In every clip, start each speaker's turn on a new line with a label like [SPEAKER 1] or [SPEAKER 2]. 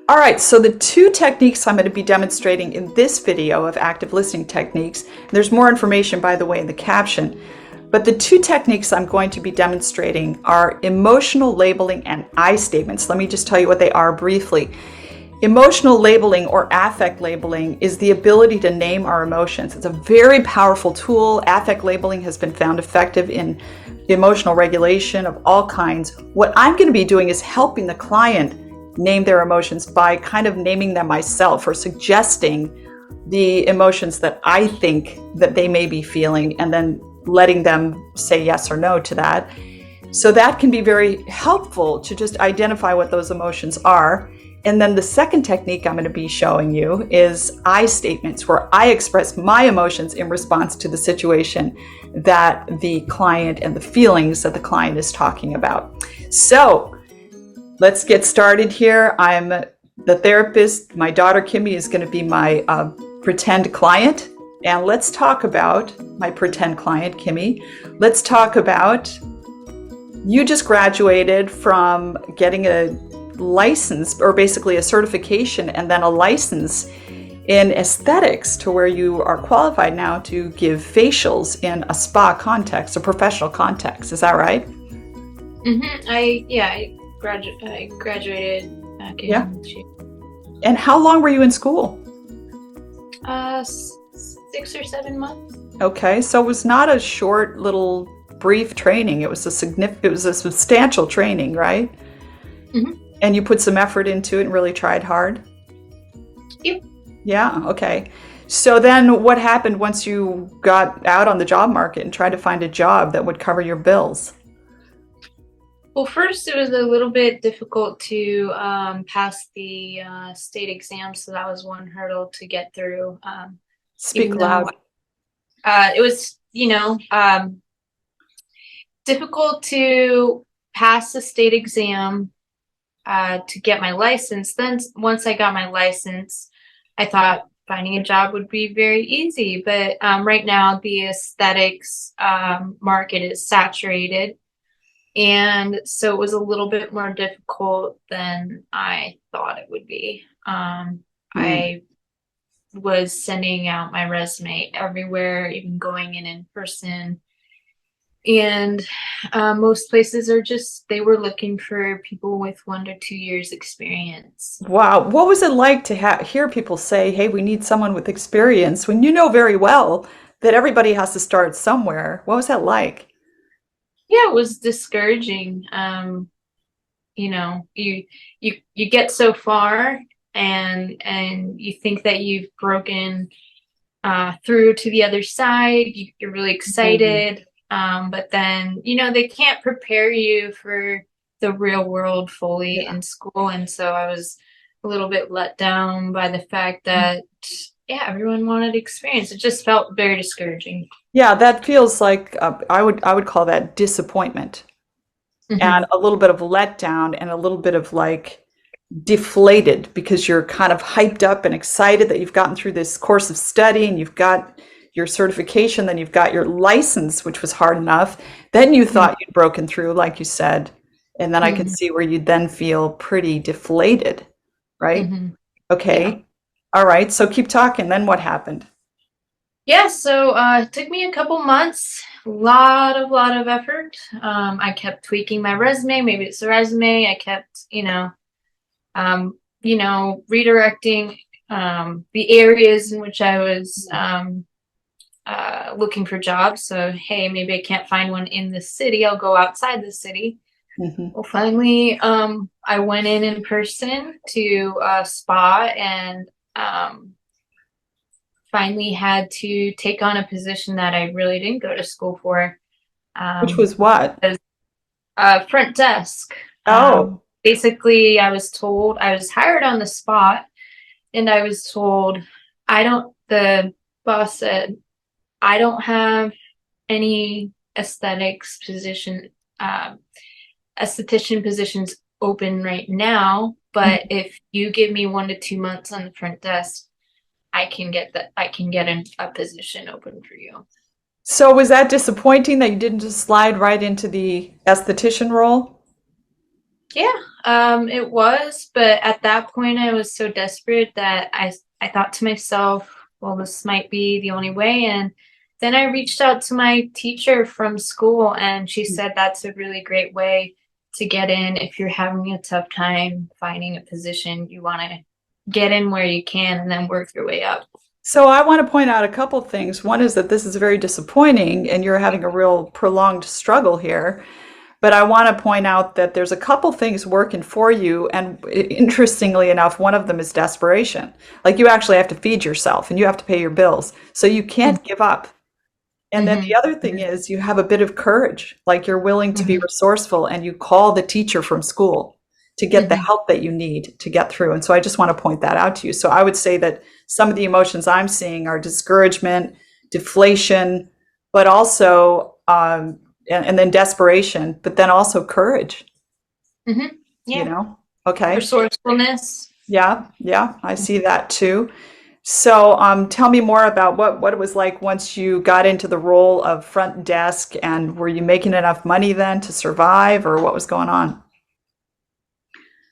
[SPEAKER 1] All right, so the two techniques I'm going to be demonstrating in this video of active listening techniques, there's more information, by the way, in the caption, but the two techniques I'm going to be demonstrating are emotional labeling and I statements. Let me just tell you what they are briefly. Emotional labeling or affect labeling is the ability to name our emotions. It's a very powerful tool. Affect labeling has been found effective in emotional regulation of all kinds. What I'm going to be doing is helping the client name their emotions by kind of naming them myself or suggesting the emotions that I think that they may be feeling and then letting them say yes or no to that. So that can be very helpful to just identify what those emotions are. And then the second technique I'm going to be showing you is I statements, where I express my emotions in response to the situation that the client and the feelings that the client is talking about. So let's get started here. I'm the therapist. My daughter Kimmy is going to be my pretend client. And let's talk about my pretend client, Kimmy. Let's talk about you just graduated from getting a license, or basically a certification and then a license in aesthetics, to where you are qualified now to give facials in a spa context, a professional context. Is that right?
[SPEAKER 2] Mm-hmm. I graduated back in June.
[SPEAKER 1] And how long were you in school?
[SPEAKER 2] 6 or 7 months.
[SPEAKER 1] Okay, so it was not a short little brief training. It was a substantial training, right?
[SPEAKER 2] Mm-hmm.
[SPEAKER 1] And you put some effort into it and really tried hard?
[SPEAKER 2] Yep.
[SPEAKER 1] Yeah, okay. So then what happened once you got out on the job market and tried to find a job that would cover your bills?
[SPEAKER 2] Well, first it was a little bit difficult to pass the state exam, so that was one hurdle to get through.
[SPEAKER 1] Speak loud.
[SPEAKER 2] It was, difficult to pass the state exam to get my license. Then once I got my license, I thought finding a job would be very easy. But right now the aesthetics market is saturated. And so it was a little bit more difficult than I thought it would be. I was sending out my resume everywhere, even going in person. And most places they were looking for people with 1 to 2 years experience.
[SPEAKER 1] Wow. What was it like to hear people say, hey, we need someone with experience, when you know very well that everybody has to start somewhere? What was that like?
[SPEAKER 2] Yeah, it was discouraging. You get so far and you think that you've broken through to the other side. You're really excited. But then, they can't prepare you for the real world fully in school. And so I was a little bit let down by the fact that, everyone wanted experience. It just felt very discouraging.
[SPEAKER 1] Yeah, that feels like I would call that disappointment, and a little bit of letdown, and a little bit of like deflated, because you're kind of hyped up and excited that you've gotten through this course of study and you've got your certification, then you've got your license, which was hard enough. Then you thought you'd broken through, like you said, and then I can see where you then feel pretty deflated, right? Okay. Yeah. All right. So keep talking. Then what happened?
[SPEAKER 2] Yeah, so it took me a couple months, a lot of effort. I kept tweaking my resume. Maybe it's the resume. I kept, redirecting the areas in which I was looking for jobs. So, hey, maybe I can't find one in the city. I'll go outside the city. Well, finally, I went in person to a spa and finally had to take on a position that I really didn't go to school for.
[SPEAKER 1] Which was what?
[SPEAKER 2] Front desk. Basically, I was hired on the spot, and I was told, the boss said, I don't have any aesthetics position, esthetician positions open right now, but if you give me 1 to 2 months on the front desk, I can get a position open for you.
[SPEAKER 1] So was that disappointing that you didn't just slide right into the esthetician role?
[SPEAKER 2] Yeah, It was, but at that point I was so desperate that I thought to myself, well, this might be the only way. And then I reached out to my teacher from school, and she said that's a really great way to get in if you're having a tough time finding a position. You want to get in where you can and then work your way up.
[SPEAKER 1] So I want to point out a couple things. One is that this is very disappointing and you're having a real prolonged struggle here. But I want to point out that there's a couple things working for you. And interestingly enough, one of them is desperation. Like you actually have to feed yourself and you have to pay your bills. So you can't give up. And then the other thing is you have a bit of courage, like you're willing to be resourceful and you call the teacher from school to get the help that you need to get through. And so I just want to point that out to you. So I would say that some of the emotions I'm seeing are discouragement, deflation, but also, and then desperation, but then also courage,
[SPEAKER 2] Yeah.
[SPEAKER 1] you know? Okay.
[SPEAKER 2] Resourcefulness.
[SPEAKER 1] Yeah, I see that too. So tell me more about what it was like once you got into the role of front desk, and were you making enough money then to survive, or what was going on?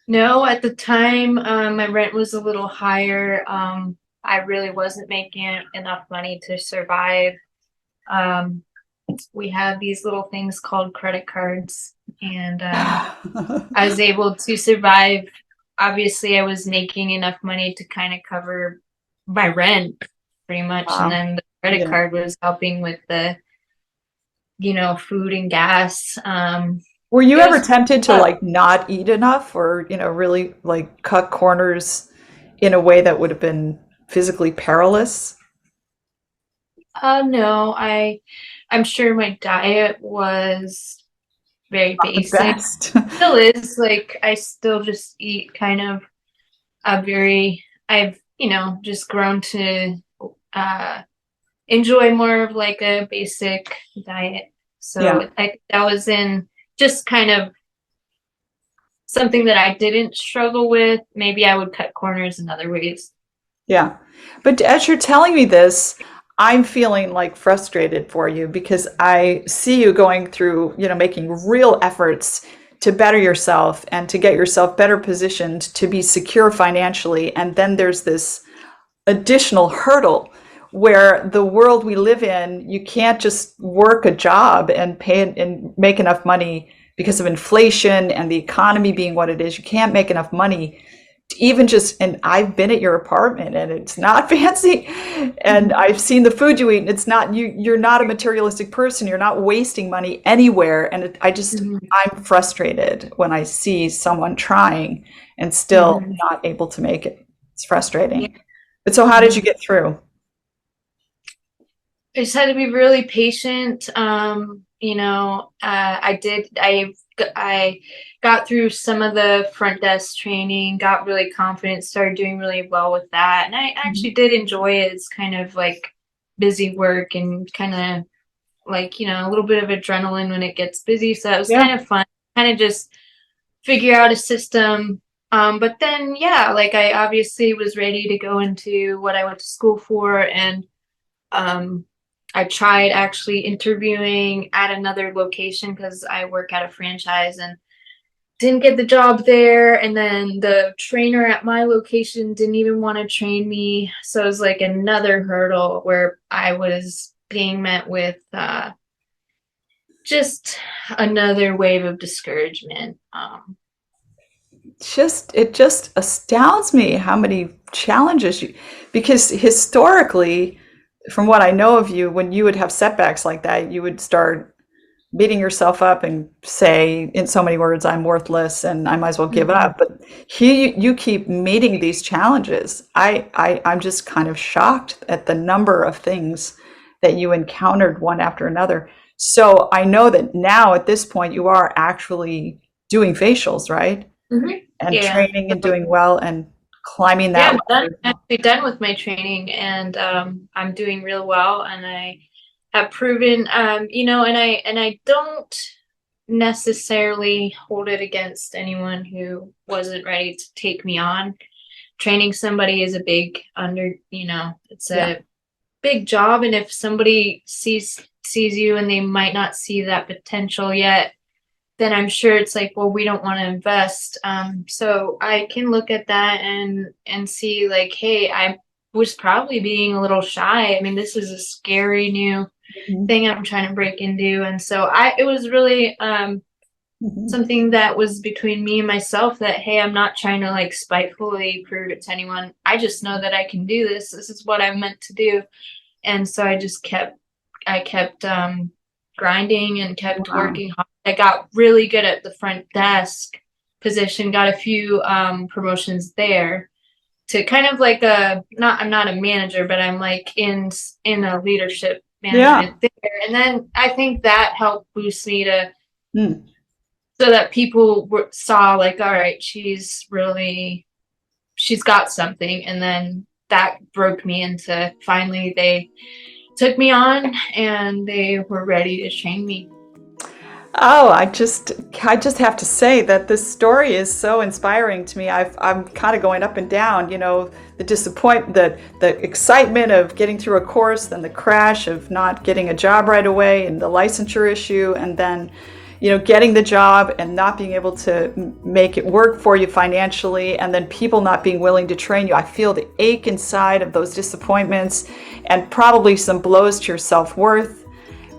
[SPEAKER 2] No, at the time, my rent was a little higher. I really wasn't making enough money to survive. We have these little things called credit cards, and I was able to survive. Obviously, I was making enough money to kind of cover my rent pretty much, and
[SPEAKER 1] Wow.
[SPEAKER 2] then the credit
[SPEAKER 1] Yeah.
[SPEAKER 2] card was helping with the, food and gas.
[SPEAKER 1] Were you
[SPEAKER 2] It
[SPEAKER 1] ever
[SPEAKER 2] was
[SPEAKER 1] tempted to
[SPEAKER 2] tough.
[SPEAKER 1] like not eat enough, or, really like cut corners in a way that would have been physically perilous?
[SPEAKER 2] No, I'm sure my diet was very
[SPEAKER 1] Not the
[SPEAKER 2] basic.
[SPEAKER 1] best.
[SPEAKER 2] Still is, like, I still just eat kind of I've, just grown to uh enjoy more of like a basic diet.
[SPEAKER 1] Yeah.
[SPEAKER 2] So that was in just kind of something that I didn't struggle with. Maybe I would cut corners in other ways.
[SPEAKER 1] Yeah. But as you're telling me this, I'm feeling like frustrated for you because I see you going through, making real efforts to better yourself and to get yourself better positioned to be secure financially. And then there's this additional hurdle where the world we live in, you can't just work a job and pay and make enough money because of inflation and the economy being what it is. You can't make enough money even just, and I've been at your apartment and it's not fancy, and I've seen the food you eat, and it's not, you're not a materialistic person, you're not wasting money anywhere. And
[SPEAKER 2] Mhm.
[SPEAKER 1] I'm frustrated when I see someone trying and still
[SPEAKER 2] Mhm.
[SPEAKER 1] not able to make it. It's
[SPEAKER 2] Yeah.
[SPEAKER 1] frustrating. But so how did you
[SPEAKER 2] Mhm.
[SPEAKER 1] get through?
[SPEAKER 2] I just had to be really patient. I got through some of the front desk training, got really confident, started doing really well with that. And I actually
[SPEAKER 1] Mhm.
[SPEAKER 2] did enjoy it. It's kind of like busy work and kind of like, a little bit of adrenaline when it gets busy. So it was
[SPEAKER 1] Yeah.
[SPEAKER 2] kind of fun, kind of just figure out a system. But then, yeah, like I obviously was ready to go into what I went to school for, and um, I tried actually interviewing at another location because I work at a franchise and didn't get the job there. And then the trainer at my location didn't even want to train me. So it was like another hurdle where I was being met with just another wave of discouragement.
[SPEAKER 1] It just astounds me how many challenges you, because historically, from what I know of you, when you would have setbacks like that, you would start beating yourself up and say, in so many words, I'm worthless and I might as well give
[SPEAKER 2] Mhm.
[SPEAKER 1] up. But here you keep meeting these challenges. I'm just kind of shocked at the number of things that you encountered one after another. So I know that now at this point you are actually doing facials, right?
[SPEAKER 2] Mhm.
[SPEAKER 1] And
[SPEAKER 2] Yeah.
[SPEAKER 1] training and doing well and climbing
[SPEAKER 2] Yeah,
[SPEAKER 1] that
[SPEAKER 2] I'm done.
[SPEAKER 1] ladder.
[SPEAKER 2] I'm actually done with my training, and I'm doing real well. And I have proven, and I don't necessarily hold it against anyone who wasn't ready to take me on. Training somebody is a big it's
[SPEAKER 1] Yeah.
[SPEAKER 2] a big job, and if somebody sees you and they might not see that potential yet, then I'm sure it's like, well, we don't want to invest. So I can look at that and see like, hey, I was probably being a little shy. I mean, this is a scary new thing I'm trying to break into. And so it was really something that was between me and myself, that, hey, I'm not trying to like spitefully prove it to anyone. I just know that I can do this. This is what I'm meant to do. And so I just kept grinding and kept working hard. I got really good at the front desk position, got a few promotions there to kind of like I'm not a manager, but I'm like in a leadership management there. And then I think that helped boost me to so that people saw like, all right, she's got something. And then that broke me into, finally they took me on and they were ready to train me.
[SPEAKER 1] Oh, I just have to say that this story is so inspiring to me. I'm kind of going up and down, you know, the excitement of getting through a course, then the crash of not getting a job right away, and the licensure issue, and then, you know, getting the job and not being able to make it work for you financially, and then people not being willing to train you. I feel the ache inside of those disappointments and probably some blows to your self-worth.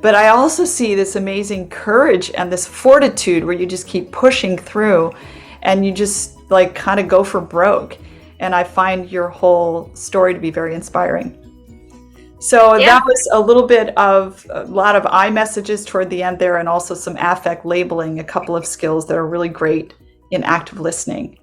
[SPEAKER 1] But I also see this amazing courage and this fortitude where you just keep pushing through and you just like kind of go for broke. And I find your whole story to be very inspiring. So that was a little bit of a lot of I messages toward the end there, and also some affect labeling, a couple of skills that are really great in active listening.